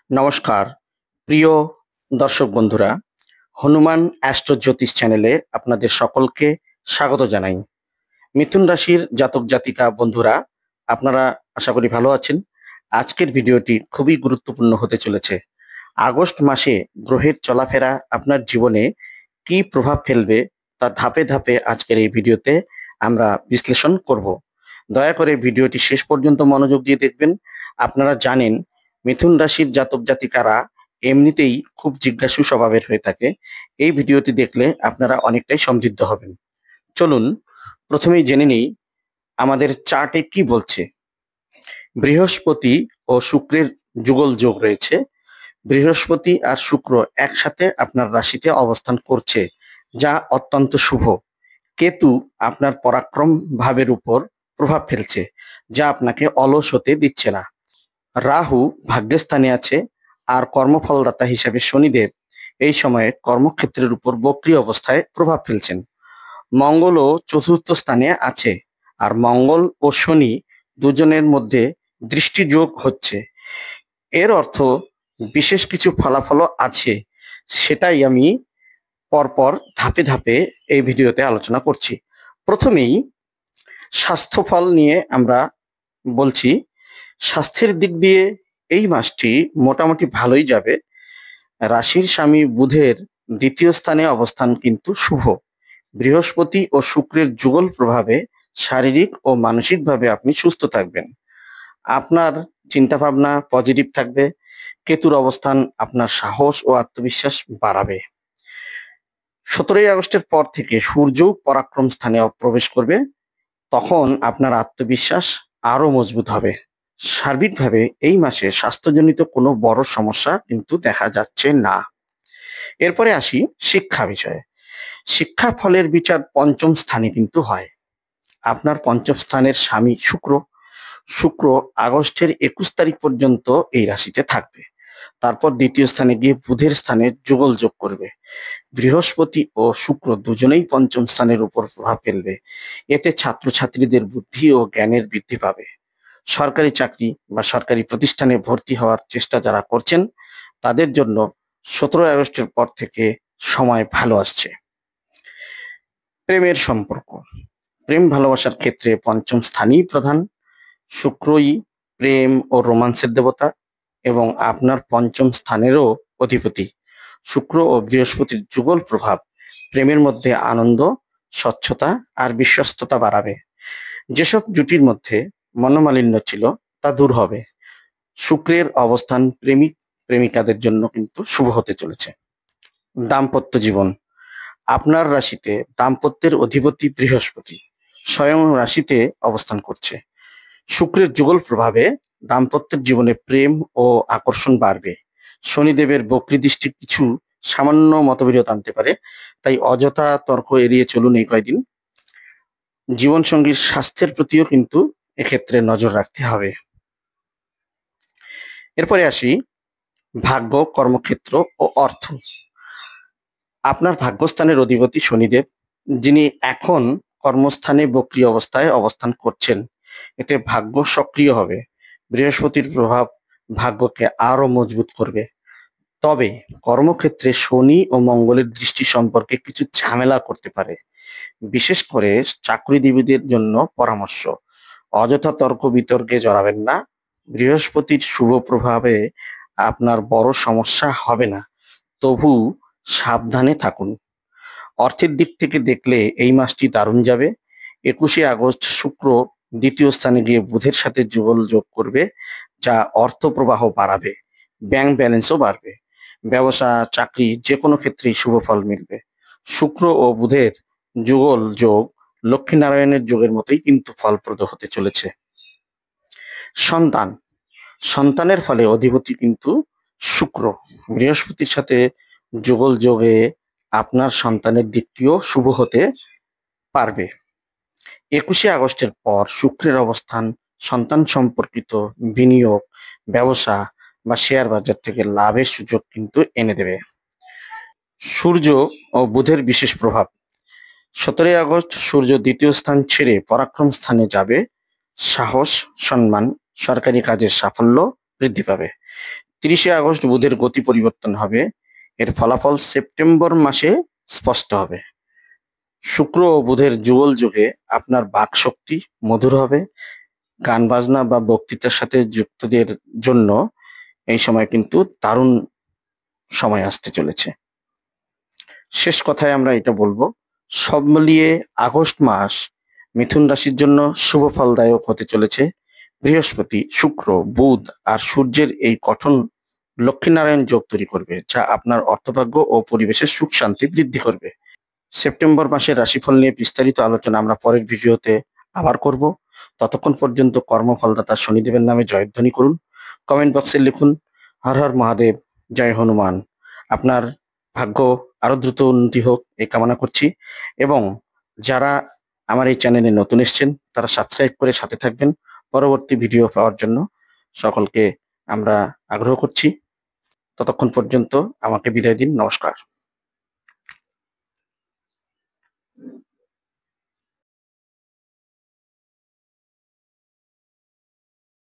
নমস্কার প্রিয় দর্শক বন্ধুরা, হনুমান অ্যাস্ট্রো জ্যোতিষ চ্যানেলে আপনাদের সকলকে স্বাগত জানাই। মিথুন রাশির জাতক জাতিকা বন্ধুরা, আপনারা আশা করি ভালো আছেন। আজকের ভিডিওটি খুবই গুরুত্বপূর্ণ হতে চলেছে। আগস্ট মাসে গ্রহের চলাফেরা আপনার জীবনে কি প্রভাব ফেলবে তা ধাপে ধাপে আজকের এই ভিডিওতে আমরা বিশ্লেষণ করব। দয়া করে ভিডিওটি শেষ পর্যন্ত মনোযোগ দিয়ে দেখবেন। আপনারা জানেন, মিথুন রাশির জাতক জাতিকারা এমনিতেই খুব জিজ্ঞাসু স্বভাবের হয়ে থাকে। এই ভিডিওটি দেখলে আপনারা অনেকটাই সমৃদ্ধ হবেন। চলুন প্রথমেই জেনে নিই আমাদের চার্টে কি বলছে। বৃহস্পতি ও শুক্রের যুগল যোগ রয়েছে। বৃহস্পতি আর শুক্র একসাথে আপনার রাশিতে অবস্থান করছে, যা অত্যন্ত শুভ। কেতু আপনার পরাক্রম ভাবের উপর প্রভাব ফেলছে, যা আপনাকে অলস হতে দিচ্ছে না। রাহু ভাগ্যস্থানে আছে, আর কর্মফলদাতা হিসেবে শনিদেব এই সময়ে কর্মক্ষেত্রের উপর বক্রী অবস্থায় প্রভাব ফেলছেন। মঙ্গলও চতুর্থ স্থানে আছে, আর মঙ্গল ও শনি দুজনের মধ্যে দৃষ্টিযোগ হচ্ছে। এর অর্থ বিশেষ কিছু ফলাফলও আছে, সেটাই আমি পরপর ধাপে ধাপে এই ভিডিওতে আলোচনা করছি। প্রথমেই স্বাস্থ্যফল নিয়ে আমরা বলছি। স্বাস্থ্যের দিক দিয়ে এই মাসটি মোটামুটি ভালোই যাবে। রাশির স্বামী বুধের দ্বিতীয় স্থানে অবস্থান কিন্তু শুভ। বৃহস্পতি ও শুক্রের যুগল প্রভাবে শারীরিক ও মানসিকভাবে আপনি সুস্থ থাকবেন। আপনার চিন্তাভাবনা পজিটিভ থাকবে। কেতুর অবস্থান আপনার সাহস ও আত্মবিশ্বাস বাড়াবে। 17ই আগস্টের পর থেকে সূর্য পরাক্রম স্থানে প্রবেশ করবে, তখন আপনার আত্মবিশ্বাস আরো মজবুত হবে। সার্বিকভাবে এই মাসে স্বাস্থ্যজনিত কোনো বড় সমস্যা কিন্তু দেখা যাচ্ছে না। এরপরে আসি শিক্ষা বিষয়ে। শিক্ষা ফলের বিচার পঞ্চম স্থানে কিন্তু হয়। আপনার পঞ্চম স্থানের স্বামী শুক্র শুক্র আগস্টের 21 তারিখ পর্যন্ত এই রাশিতে থাকবে। তারপর দ্বিতীয় স্থানে গিয়ে বুধের স্থানে যুগল যোগ করবে। বৃহস্পতি ও শুক্র দুজনেই পঞ্চম স্থানের উপর প্রভাব ফেলবে। এতে ছাত্রছাত্রীদের বুদ্ধি ও জ্ঞানের বৃদ্ধি পাবে। সরকারি চাকরি বা সরকারি প্রতিষ্ঠানে ভর্তি হওয়ার চেষ্টা যারা করছেন, তাদের জন্য 17 আগস্টের পর থেকে সময় ভালো আসছে। প্রেমের সম্পর্ক, প্রেম ভালোবাসার ক্ষেত্রে পঞ্চম স্থানই প্রধান। শুক্রই প্রেম ও রোমান্সের দেবতা এবং আপনার পঞ্চম স্থানেরও অধিপতি। শুক্র ও বৃহস্পতির যুগল প্রভাব প্রেমের মধ্যে আনন্দ, স্বচ্ছতা আর বিশ্বস্ততা বাড়াবে। যেসব জুটির মধ্যে মনোমালিন্য ছিল তা দূর হবে। শুক্রের অবস্থান প্রেমিক প্রেমিকাদের জন্য কিন্তু শুভ হতে চলেছে। দাম্পত্য জীবন, আপনার রাশিতে দাম্পত্যের অধিপতি বৃহস্পতি স্বয়ং রাশিতে অবস্থান করছে। শুক্রের যুগল প্রভাবে দাম্পত্যের জীবনে প্রেম ও আকর্ষণ বাড়বে। শনিদেবের বক্রী দৃষ্টি কিছু সামান্য মতবিরোধ আনতে পারে, তাই অযথা তর্ক এড়িয়ে চলুন এই কয়দিন। জীবনসঙ্গীর স্বাস্থ্যের প্রতিও কিন্তু এক্ষেত্রে নজর রাখতে হবে। এরপরে আসি ভাগ্য, কর্মক্ষেত্র ও অর্থ। আপনার ভাগ্যস্থানের অধিপতি শনিদেব, যিনি এখন কর্মস্থানে বক্রী অবস্থায় অবস্থান করছেন, এতে ভাগ্য সক্রিয় হবে। বৃহস্পতির প্রভাব ভাগ্যকে আরো মজবুত করবে। তবে কর্মক্ষেত্রে শনি ও মঙ্গলের দৃষ্টি সম্পর্কে কিছু ঝামেলা করতে পারে। বিশেষ করে চাকরিজীবীদের জন্য পরামর্শ, অযথা তর্ক বিতর্কে জড়াবেন না। বৃহস্পতির শুভ প্রভাবে আপনার বড় সমস্যা হবে না, তবু সাবধানে থাকুন। অর্থের দিক থেকে দেখলে এই মাসটি দারুণ যাবে। 21শে আগস্ট শুক্র দ্বিতীয় স্থানে গিয়ে বুধের সাথে যুগল যোগ করবে, যা অর্থ প্রবাহ বাড়াবে। ব্যাংক ব্যালেন্সও বাড়বে। ব্যবসা, চাকরি যে কোনো ক্ষেত্রেই শুভ ফল মিলবে। শুক্র ও বুধের যুগল যোগ লক্ষ্মীনারায়ণের যোগের মতোই কিন্তু ফলপ্রদ হতে চলেছে। সন্তান, সন্তানের ফলে অধিপতি কিন্তু শুক্র। বৃহস্পতির সাথে যুগল যোগে আপনার সন্তানের দিকটিও শুভ হতে পারবে। 21শে আগস্টের পর শুক্রের অবস্থান সন্তান সম্পর্কিত বিনিয়োগ, ব্যবসা বা শেয়ার বাজার থেকে লাভের সুযোগ কিন্তু এনে দেবে। সূর্য ও বুধের বিশেষ প্রভাব। 17ই আগস্ট সূর্য দ্বিতীয় স্থান ছেড়ে পরাক্রম স্থানে যাবে। সাহস, সম্মান, সরকারি কাজের সাফল্য বৃদ্ধি পাবে। 30শে আগস্ট বুধের গতি পরিবর্তন হবে। এর ফলাফল সেপ্টেম্বর মাসে স্পষ্ট হবে। শুক্র ও বুধের যুগল যুগে আপনার বাকশক্তি মধুর হবে। গান বাজনা বা বক্তৃতার সাথে যুক্তদের জন্য এই সময় কিন্তু দারুণ সময় আসতে চলেছে। শেষ কথায় আমরা এটা বলবো, সব মিলিয়ে আগস্ট মাস মিথুন রাশির জন্য শুভ ফলদায়ক হতে চলেছে। বৃহস্পতি, শুক্র, বুধ আর সূর্যের এই গঠন লক্ষ্মীনারায়ণ যোগ তৈরি করবে, যা আপনার অর্থভাগ্য ও পরিবেশের সুখ শান্তি বৃদ্ধি করবে। সেপ্টেম্বর মাসের রাশিফল নিয়ে বিস্তারিত আলোচনা আমরা পরের ভিডিওতে আবার করব। ততক্ষণ পর্যন্ত কর্মফলদাতা শনিদেবের নামে জয়ধ্বনি করুন। কমেন্ট বক্সে লিখুন, হর হর মহাদেব, জয় হনুমান। আপনার ভাগ্য আরো দ্রুত উন্নতি হোক এই কামনা করছি। এবং যারা আমার এই চ্যানেলে নতুন এসেছেন তারা সাবস্ক্রাইব করে সাথে থাকবেন পরবর্তী ভিডিও পাওয়ার জন্য। সকলকে আমরা আগ্রহ করছি। ততক্ষণ পর্যন্ত আমাকে বিদায় দিন। নমস্কার।